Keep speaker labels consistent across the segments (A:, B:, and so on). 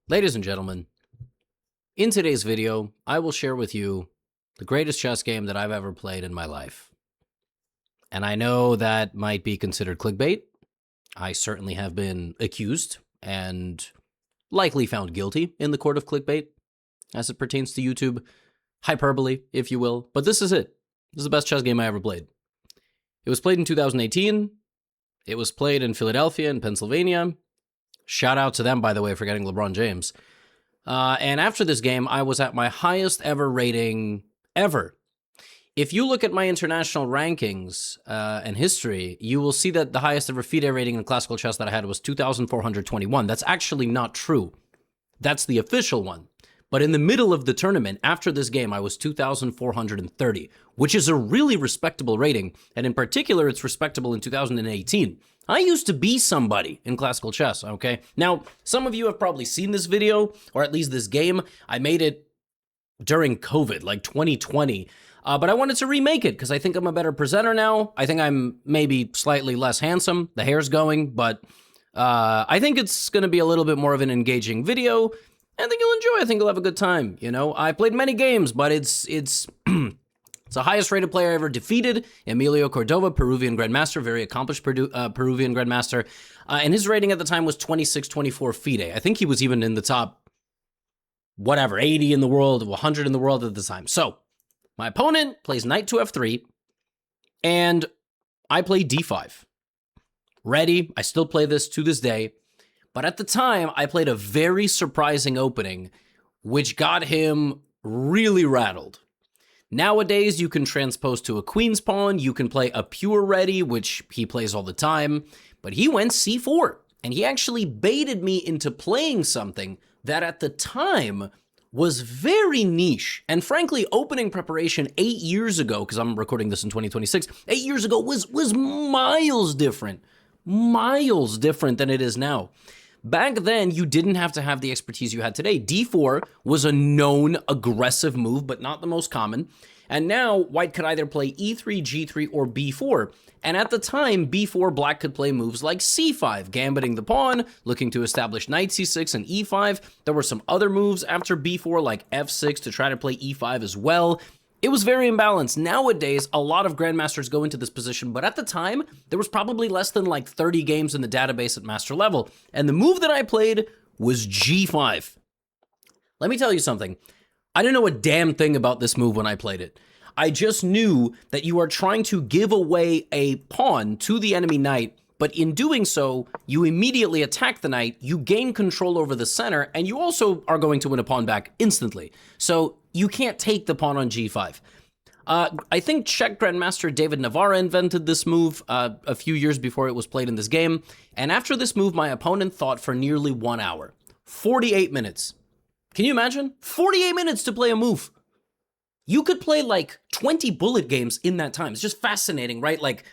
A: Ladies and gentlemen, in today's video, I will share with you the greatest chess game that I've ever played in my life. And I know that might be considered clickbait. I certainly have been accused and likely found guilty in the court of clickbait as it pertains to YouTube. Hyperbole, if you will. But this is it. This is the best chess game I ever played. It was played in 2018. It was played in Philadelphia and Pennsylvania. Shout out to them, by the way, for getting LeBron James. And after this game, I was at my highest ever rating ever. If you look at my international rankings and history, you will see that the highest ever FIDE rating in classical chess that I had was 2,421. That's actually not true. That's the official one. But in the middle of the tournament, after this game, I was 2,430, which is a really respectable rating. And in particular, it's respectable in 2018. I used to be somebody in classical chess, okay? Now, some of you have probably seen this video, or at least this game. I made it during COVID, like 2020. But I wanted to remake it because I think I'm a better presenter now. I think I'm maybe slightly less handsome. The hair's going, but I think it's going to be a little bit more of an engaging video. I think you'll enjoy. I think you'll have a good time. You know, I played many games, but it's it's the highest rated player I ever defeated, Emilio Cordova, Peruvian Grandmaster, very accomplished Peruvian Grandmaster. And his rating at the time was 26-24 FIDE. I think he was even in the top, 80 in the world, 100 in the world at the time. So my opponent plays knight to f3, and I play d5. Ready. I still play this to this day. But at the time, I played a very surprising opening, which got him really rattled. Nowadays, you can transpose to a queen's pawn. You can play a pure ready, which he plays all the time. But he went c4, and he actually baited me into playing something that at the time was very niche. And frankly, opening preparation 8 years ago, because I'm recording this in 2026, 8 years ago was miles different than it is now. Back then, you didn't have to have the expertise you had today. d4 was a known aggressive move, but not the most common. And now, white could either play e3, g3, or b4. And at the time, b4, black could play moves like c5, gambiting the pawn, looking to establish knight c6 and e5. There were some other moves after b4, like f6, to try to play e5 as well. It was very imbalanced. Nowadays, a lot of grandmasters go into this position, but at the time, there was probably less than like 30 games in the database at master level. And the move that I played was g5. Let me tell you something. I didn't know a damn thing about this move when I played it. I just knew that you are trying to give away a pawn to the enemy knight, but in doing so, you immediately attack the knight, you gain control over the center, and you also are going to win a pawn back instantly. So you can't take the pawn on g5. I think Czech Grandmaster David Navarra invented this move a few years before it was played in this game. And after this move, my opponent thought for nearly 1 hour. 48 minutes. Can you imagine? 48 minutes to play a move. You could play like 20 bullet games in that time. It's just fascinating, right? Like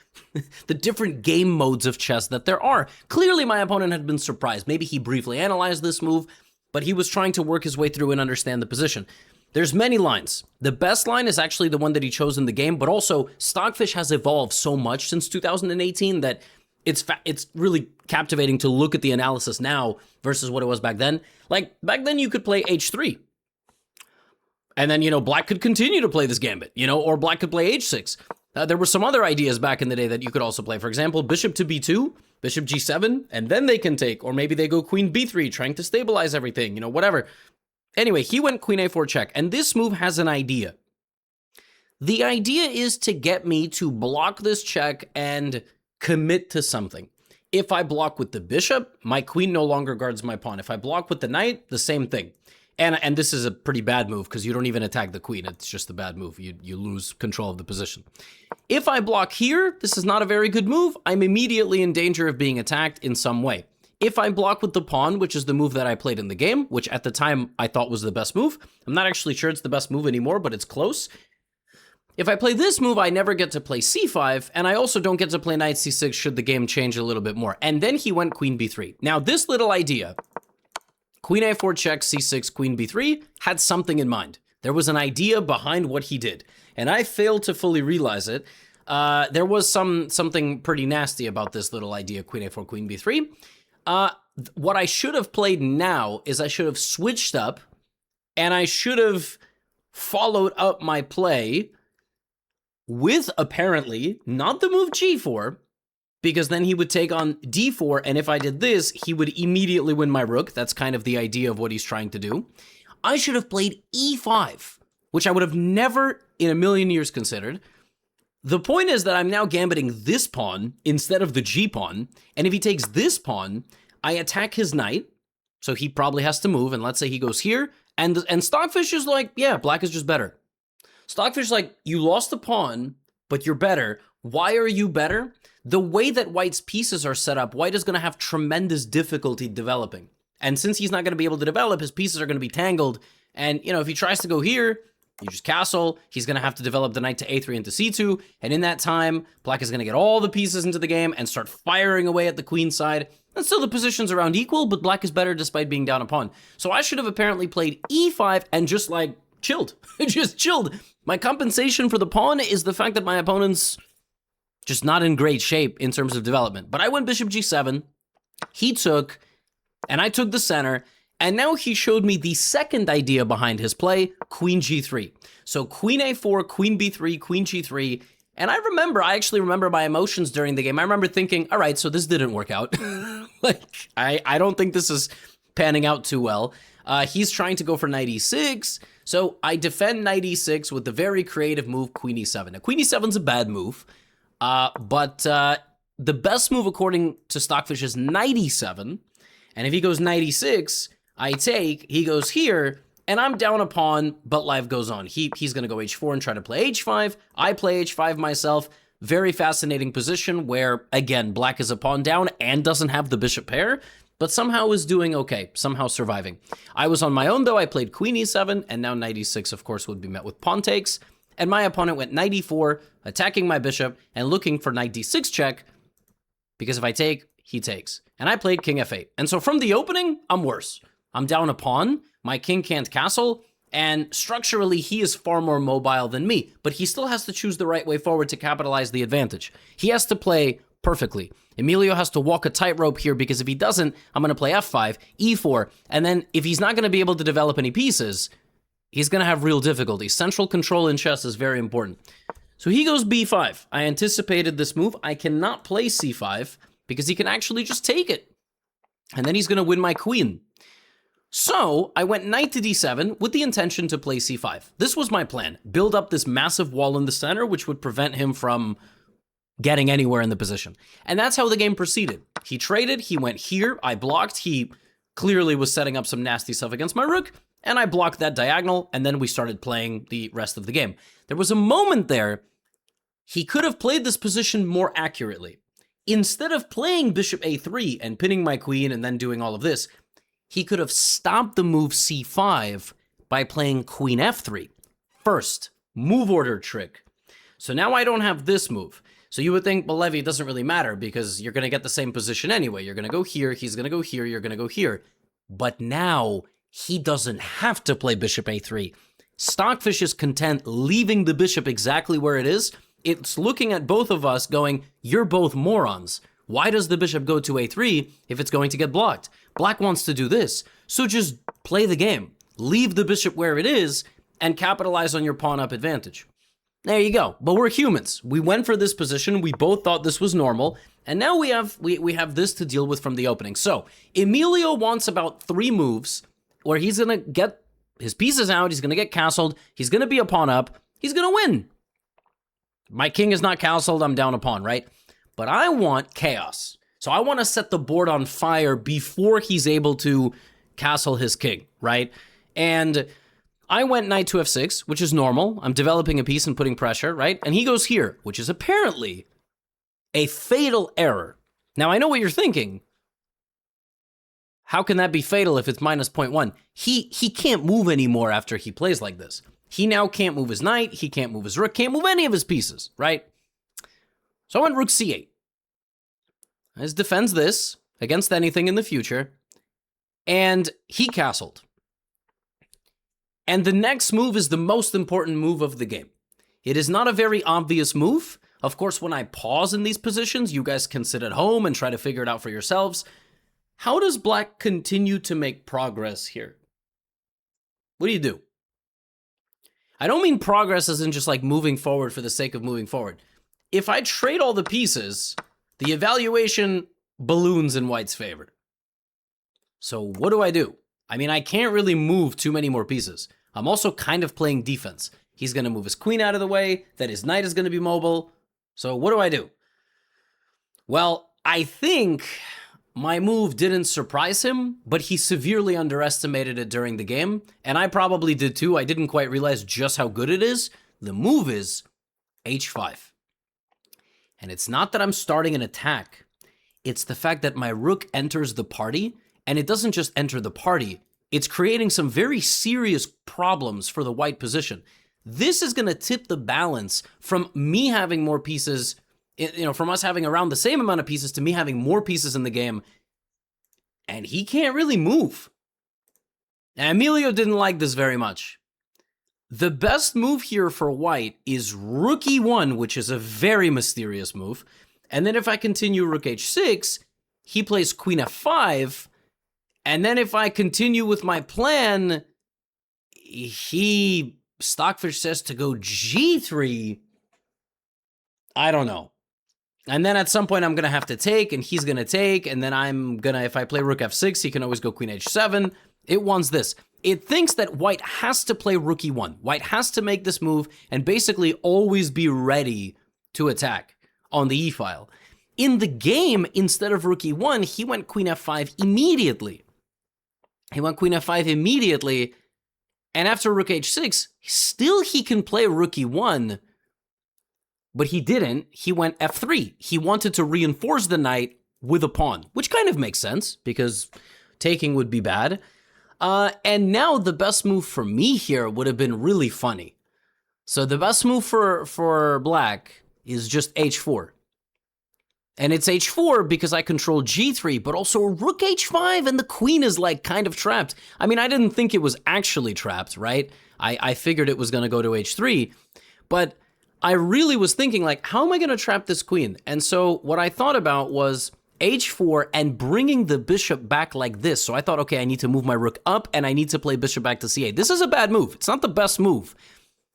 A: the different game modes of chess that there are. Clearly, my opponent had been surprised. Maybe he briefly analyzed this move, but he was trying to work his way through and understand the position. There's many lines. The best line is actually the one that he chose in the game, but also Stockfish has evolved so much since 2018 that it's really captivating to look at the analysis now versus what it was back then. Like back then you could play h3. And then, black could continue to play this gambit, or black could play h6. There were some other ideas back in the day that you could also play. For example, bishop to b2, bishop g7, and then they can take. Or maybe they go queen b3, trying to stabilize everything, whatever. Anyway, he went queen a4 check, and this move has an idea. The idea is to get me to block this check and commit to something. If I block with the bishop, my queen no longer guards my pawn. If I block with the knight, the same thing. And this is a pretty bad move because you don't even attack the queen. It's just a bad move. You lose control of the position. If I block here, this is not a very good move. I'm immediately in danger of being attacked in some way. If I block with the pawn, which is the move that I played in the game, which at the time I thought was the best move. I'm not actually sure it's the best move anymore, but it's close. If I play this move, I never get to play c5, and I also don't get to play knight c6 should the game change a little bit more. And then he went queen b3. Now, this little idea, queen a4 check, c6, queen b3, had something in mind. There was an idea behind what he did, and I failed to fully realize it. There was something pretty nasty about this little idea, queen a4, queen b3. What I should have played now is I should have switched up, and I should have followed up my play with, apparently, not the move g4, because then he would take on d4, and if I did this, he would immediately win my rook. That's kind of the idea of what he's trying to do. I should have played e5, which I would have never in a million years considered. The point is that I'm now gambiting this pawn instead of the g-pawn, and if he takes this pawn, I attack his knight, so he probably has to move, and let's say he goes here, and Stockfish is like, yeah, black is just better. Stockfish is like, you lost the pawn, but you're better. Why are you better? The way that white's pieces are set up, white is going to have tremendous difficulty developing. And since he's not going to be able to develop, his pieces are going to be tangled, and, you know, if he tries to go here, you just castle, he's going to have to develop the knight to a3 into c2, and in that time, black is going to get all the pieces into the game and start firing away at the queen side. And still the position's around equal, but black is better despite being down a pawn. So I should have apparently played e5 and just, like, chilled. Just chilled. My compensation for the pawn is the fact that my opponent's just not in great shape in terms of development. But I went bishop g7, he took, and I took the center, and now he showed me the second idea behind his play, queen g3. So queen a4, queen b3, queen g3, and I actually remember my emotions during the game. I remember thinking, all right, so this didn't work out. Like, I don't think this is panning out too well. He's trying to go for knight e6, so I defend knight e6 with the very creative move queen e7. Now, queen e7's a bad move, but the best move according to Stockfish is knight e7, and if he goes knight e6, I take, he goes here, and I'm down a pawn, but life goes on. He's going to go h4 and try to play h5. I play h5 myself. Very fascinating position where, again, black is a pawn down and doesn't have the bishop pair, but somehow is doing okay, somehow surviving. I was on my own, though. I played queen e7, and now knight e6, of course, would be met with pawn takes. And my opponent went knight e4, attacking my bishop and looking for knight d6 check, because if I take, he takes. And I played king f8. And so from the opening, I'm worse. I'm down a pawn, my king can't castle, and structurally, he is far more mobile than me, but he still has to choose the right way forward to capitalize the advantage. He has to play perfectly. Emilio has to walk a tightrope here, because if he doesn't, I'm going to play f5, e4, and then if he's not going to be able to develop any pieces, he's going to have real difficulty. Central control in chess is very important. So he goes b5. I anticipated this move. I cannot play c5, because he can actually just take it, and then he's going to win my queen. So I went knight to d7 with the intention to play c5. This was my plan. Build up this massive wall in the center, which would prevent him from getting anywhere in the position. And that's how the game proceeded. He traded, he went here, I blocked, he clearly was setting up some nasty stuff against my rook, and I blocked that diagonal, and then we started playing the rest of the game. There was a moment there, he could have played this position more accurately. Instead of playing bishop a3 and pinning my queen and then doing all of this, he could have stopped the move c5 by playing queen f3. First, move order trick. So now I don't have this move. So you would think, well, Levy, it doesn't really matter because you're going to get the same position anyway. You're going to go here, he's going to go here, you're going to go here. But now he doesn't have to play bishop a3. Stockfish is content leaving the bishop exactly where it is. It's looking at both of us going, you're both morons. Why does the bishop go to a3 if it's going to get blocked? Black wants to do this, so just play the game. Leave the bishop where it is and capitalize on your pawn-up advantage. There you go. But we're humans. We went for this position. We both thought this was normal, and now we have this to deal with from the opening. So Emilio wants about 3 moves where he's going to get his pieces out, he's going to get castled, he's going to be a pawn-up, he's going to win. My king is not castled, I'm down a pawn, right? But I want chaos. So I want to set the board on fire before he's able to castle his king, right? And I went knight to f6, which is normal. I'm developing a piece and putting pressure, right? And he goes here, which is apparently a fatal error. Now, I know what you're thinking. How can that be fatal if it's minus 0.1? He can't move anymore after he plays like this. He now can't move his knight, he can't move his rook, can't move any of his pieces, right? So I went rook c8. This defends this against anything in the future, and he castled. And the next move is the most important move of the game. It is not a very obvious move. Of course, when I pause in these positions, you guys can sit at home and try to figure it out for yourselves. how does black continue to make progress here? What do you do? I don't mean progress as in just like moving forward for the sake of moving forward. If I trade all the pieces, the evaluation balloons in white's favor. So what do I do? I mean, I can't really move too many more pieces. I'm also kind of playing defense. He's going to move his queen out of the way, that his knight is going to be mobile. So what do I do? Well, I think my move didn't surprise him, but he severely underestimated it during the game, and I probably did too. I didn't quite realize just how good it is. The move is h5. And it's not that I'm starting an attack. It's the fact that my rook enters the party, and it doesn't just enter the party. It's creating some very serious problems for the white position. This is going to tip the balance from me having more pieces, from us having around the same amount of pieces to me having more pieces in the game. And he can't really move. And Emilio didn't like this very much. The best move here for white is rook e1, which is a very mysterious move. And then if I continue rook h6, he plays queen f5. And then if I continue with my plan, he Stockfish says to go g3. I don't know. And then at some point I'm going to have to take, and he's going to take, and then I'm going to, if I play rook f6, he can always go queen h7. It wants this. It thinks that white has to play rook e1. White has to make this move and basically always be ready to attack on the e-file. In the game, instead of rook e1, he went queen f5 immediately. And after rook h6, still he can play rook e1, but he didn't. He went f3. He wanted to reinforce the knight with a pawn, which kind of makes sense because taking would be bad. And now the best move for me here would have been really funny. So the best move for black is just h4. And it's h4 because I control g3, but also rook h5, and the queen is like kind of trapped. I mean, I didn't think it was actually trapped, right? I figured it was going to go to h3, but I really was thinking like, how am I going to trap this queen? And so what I thought about was h4 and bringing the bishop back like this. So I thought, okay, I need to move my rook up and I need to play bishop back to c8. This is a bad move. It's not the best move.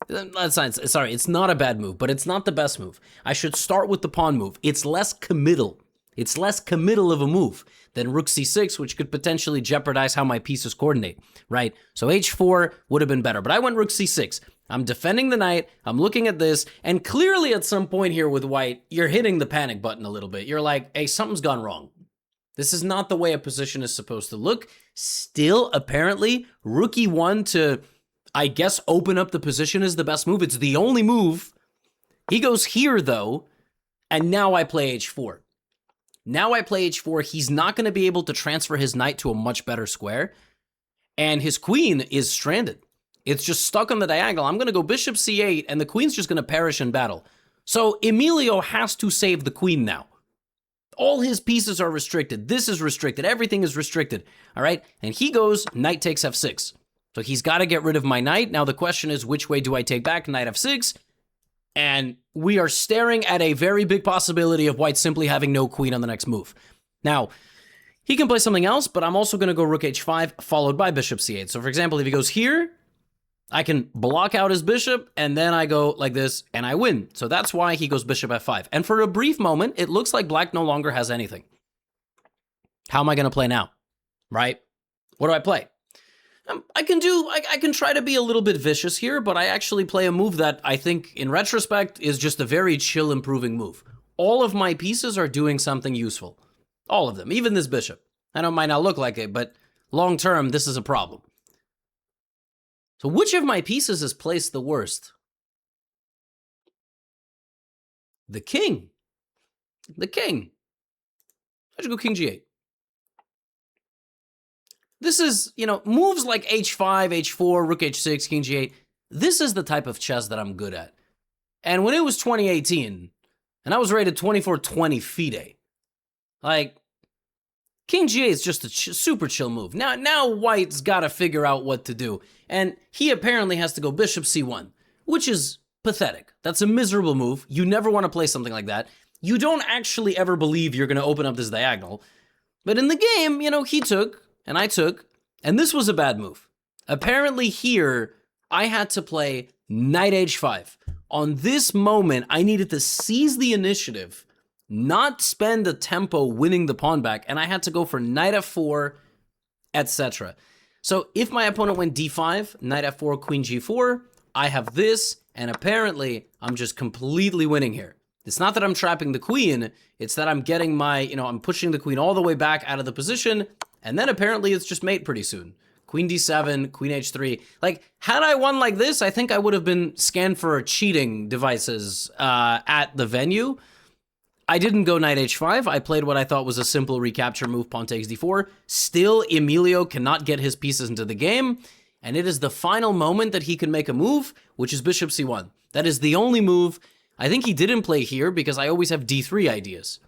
A: It's not a bad move, but it's not the best move. I should start with the pawn move. It's less committal. It's less committal of a move than rook c6, which could potentially jeopardize how my pieces coordinate, right? So h4 would have been better, but I went rook c6. I'm defending the knight, I'm looking at this, and clearly at some point here with white, you're hitting the panic button a little bit. You're like, hey, something's gone wrong. This is not the way a position is supposed to look. Still, apparently, rook e1 to, I guess, open up the position is the best move. It's the only move. He goes here, though, and now I play h4. Now I play h4. He's not going to be able to transfer his knight to a much better square, and his queen is stranded. It's just stuck on the diagonal. I'm going to go bishop c8, and the queen's just going to perish in battle. So Emilio has to save the queen now. All his pieces are restricted. This is restricted. Everything is restricted. All right? And he goes, knight takes f6. So he's got to get rid of my knight. Now the question is, which way do I take back? Knight f6. And we are staring at a very big possibility of white simply having no queen on the next move. Now, he can play something else, but I'm also going to go rook h5 followed by bishop c8. So for example, if he goes here, I can block out his bishop, and then I go like this, and I win. So that's why he goes bishop f5. And for a brief moment, it looks like black no longer has anything. How am I going to play now? Right? What do I play? I can try to be a little bit vicious here, but I actually play a move that I think, in retrospect, is just a very chill, improving move. All of my pieces are doing something useful. All of them, even this bishop. I know it might not look like it, but long term, this is a problem. So which of my pieces is placed the worst? The king. The king. I should go king g8. This is, moves like h5, h4, rook h6, king g8. This is the type of chess that I'm good at. And when it was 2018, and I was rated 2420 FIDE, like, king g8 is just a super chill move. Now white's got to figure out what to do. And he apparently has to go bishop c1, which is pathetic. That's a miserable move. You never want to play something like that. You don't actually ever believe you're going to open up this diagonal. But in the game, you know, he took, and I took, and this was a bad move. Apparently here, I had to play knight h5. On this moment, I needed to seize the initiative, not spend the tempo winning the pawn back, and I had to go for knight f4, etc. So if my opponent went d5, knight f4, queen g4, I have this, and apparently I'm just completely winning here. It's not that I'm trapping the queen, it's that I'm getting my, I'm pushing the queen all the way back out of the position, and then apparently it's just mate pretty soon. Queen d7, queen h3. Like, had I won like this, I think I would have been scanned for cheating devices at the venue. I didn't go knight h5. I played what I thought was a simple recapture move, pawn takes d4. Still, Emilio cannot get his pieces into the game, and it is the final moment that he can make a move, which is bishop c1. That is the only move. I think he didn't play here because I always have d3 ideas.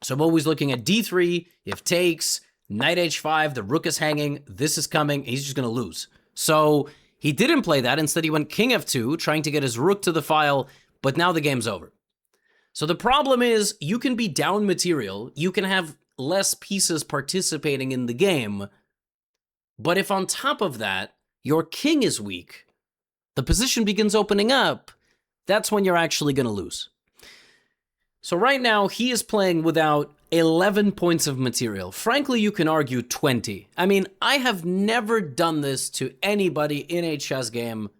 A: So I'm always looking at d3, if takes, knight h5, the rook is hanging, this is coming, he's just going to lose. So he didn't play that. Instead, he went king f2, trying to get his rook to the file, but now the game's over. So the problem is, you can be down material, you can have less pieces participating in the game, but if on top of that, your king is weak, the position begins opening up, that's when you're actually going to lose. So right now, he is playing without 11 points of material. Frankly, you can argue 20. I mean, I have never done this to anybody in a chess game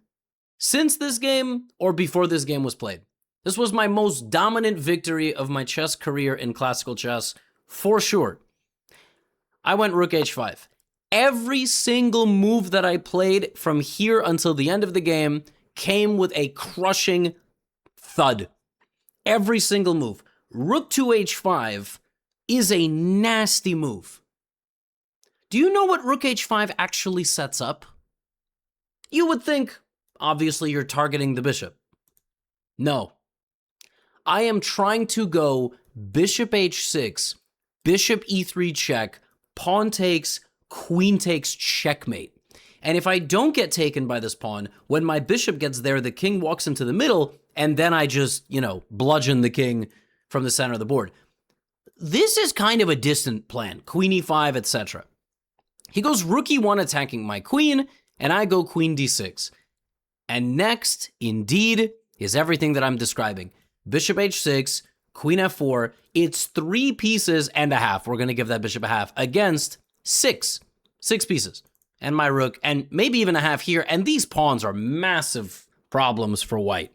A: since this game or before this game was played. This was my most dominant victory of my chess career in classical chess, for sure. I went rook h5. Every single move that I played from here until the end of the game came with a crushing thud. Every single move. Rook to h5 is a nasty move. Do you know what rook h5 actually sets up? You would think, obviously, you're targeting the bishop. No. I am trying to go bishop h6, bishop e3 check, pawn takes, queen takes, checkmate. And if I don't get taken by this pawn, when my bishop gets there, the king walks into the middle, and then I just, bludgeon the king from the center of the board. This is kind of a distant plan, queen e5, etc. He goes rook e1 attacking my queen, and I go queen d6. And next, indeed, is everything that I'm describing. Bishop h6, queen f4, it's 3 pieces and a half. We're going to give that bishop a half against 6 pieces. And my rook, and maybe even a half here, and these pawns are massive problems for white.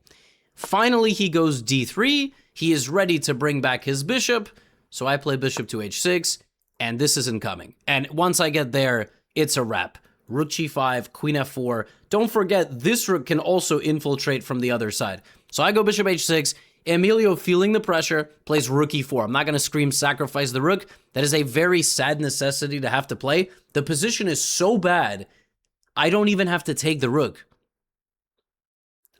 A: Finally, he goes d3. He is ready to bring back his bishop, so I play bishop to h6, and this isn't coming. And once I get there, it's a wrap. Rook g5, queen f4. Don't forget, this rook can also infiltrate from the other side. So I go bishop h6. Emilio, feeling the pressure, plays rook e4. I'm not going to scream sacrifice the rook. That is a very sad necessity to have to play. The position is so bad, I don't even have to take the rook.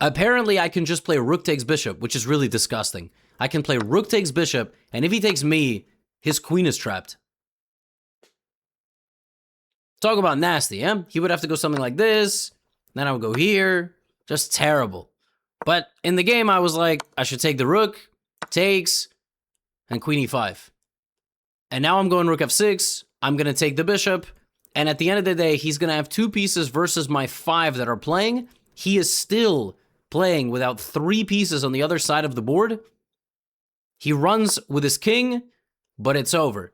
A: Apparently, I can just play rook takes bishop, which is really disgusting. I can play rook takes bishop, and if he takes me, his queen is trapped. Talk about nasty, yeah? He would have to go something like this, then I would go here. Just terrible. But in the game, I was like, I should take the rook, takes, and queen e5. And now I'm going rook f6, I'm going to take the bishop, and at the end of the day, he's going to have 2 pieces versus my 5 that are playing. He is still playing without 3 pieces on the other side of the board. He runs with his king, but it's over.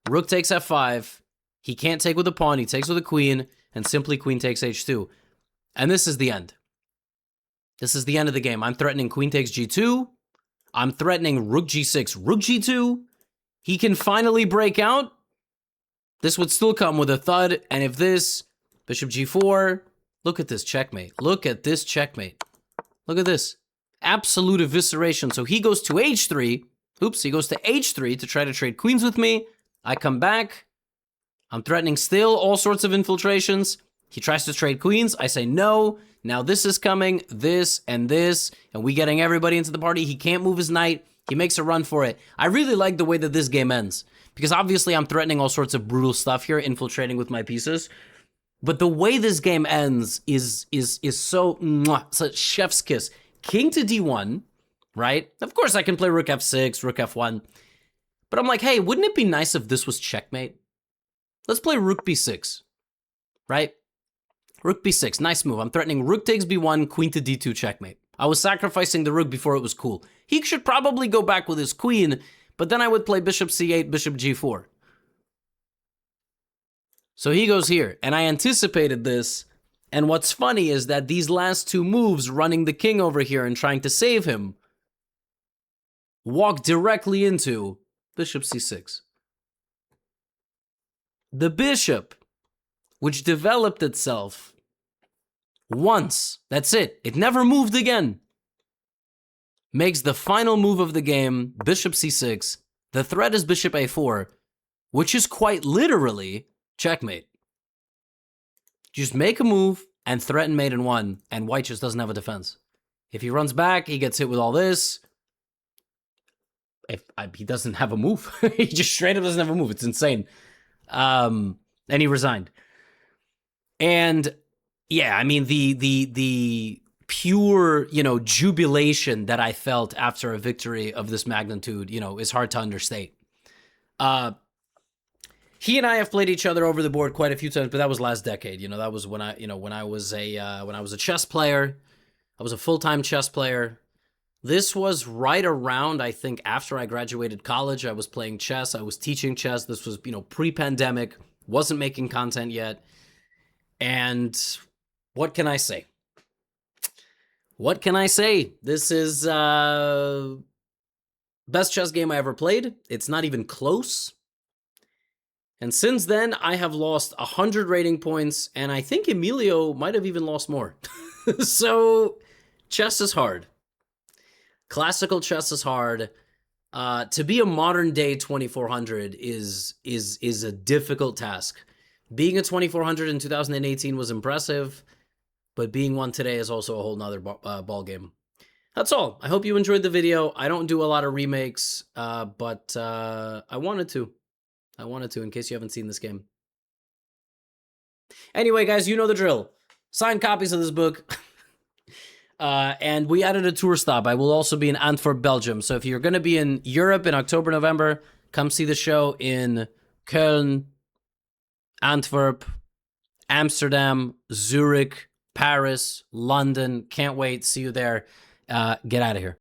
A: Rook takes f5, he can't take with a pawn, he takes with a queen, and simply queen takes h2. And this is the end. This is the end of the game. I'm threatening queen takes g2. I'm threatening rook g6, rook g2. He can finally break out. This would still come with a thud. And if this, bishop g4, look at this checkmate. Look at this checkmate. Look at this. Absolute evisceration. So he goes to h3. Oops, he goes to h3 to try to trade queens with me. I come back. I'm threatening still all sorts of infiltrations. He tries to trade queens. I say no. Now this is coming, this, and we getting everybody into the party. He can't move his knight. He makes a run for it. I really like the way that this game ends, because obviously I'm threatening all sorts of brutal stuff here, infiltrating with my pieces. But the way this game ends is so, it's a chef's kiss. King to d1, right? Of course I can play rook f6, rook f1. But I'm like, hey, wouldn't it be nice if this was checkmate? Let's play rook b6, right? Rook b6, nice move. I'm threatening rook takes b1, queen to d2, checkmate. I was sacrificing the rook before it was cool. He should probably go back with his queen, but then I would play bishop c8, bishop g4. So he goes here, and I anticipated this, and what's funny is that these last two moves, running the king over here and trying to save him, walk directly into bishop c6. The bishop, which developed itself once, that's it, it never moved again, makes the final move of the game, bishop c6. The threat is bishop a4, which is quite literally checkmate. Just make a move and threaten mate in one, and white just doesn't have a defense. If he runs back, he gets hit with all this. He doesn't have a move. He just straight up doesn't have a move. It's insane. And he resigned. And yeah, I mean, the pure, jubilation that I felt after a victory of this magnitude, is hard to understate. He and I have played each other over the board quite a few times, but that was last decade. That was when I was a chess player. I was a full-time chess player. This was right around, I think, after I graduated college. I was playing chess. I was teaching chess. This was, pre-pandemic. Wasn't making content yet. And what can I say? What can I say? This is best chess game I ever played. It's not even close. And since then, I have lost 100 rating points, and I think Emilio might have even lost more. So, chess is hard. Classical chess is hard. To be a modern day 2400 is a difficult task. Being a 2400 in 2018 was impressive, but being one today is also a whole nother ball game. That's all. I hope you enjoyed the video. I don't do a lot of remakes, but I wanted to. In case you haven't seen this game. Anyway, guys, you know the drill. Signed copies of this book. And we added a tour stop. I will also be in Antwerp, Belgium. So if you're going to be in Europe in October, November, come see the show in Köln, Antwerp, Amsterdam, Zurich, Paris, London. Can't wait. See you there. Get out of here.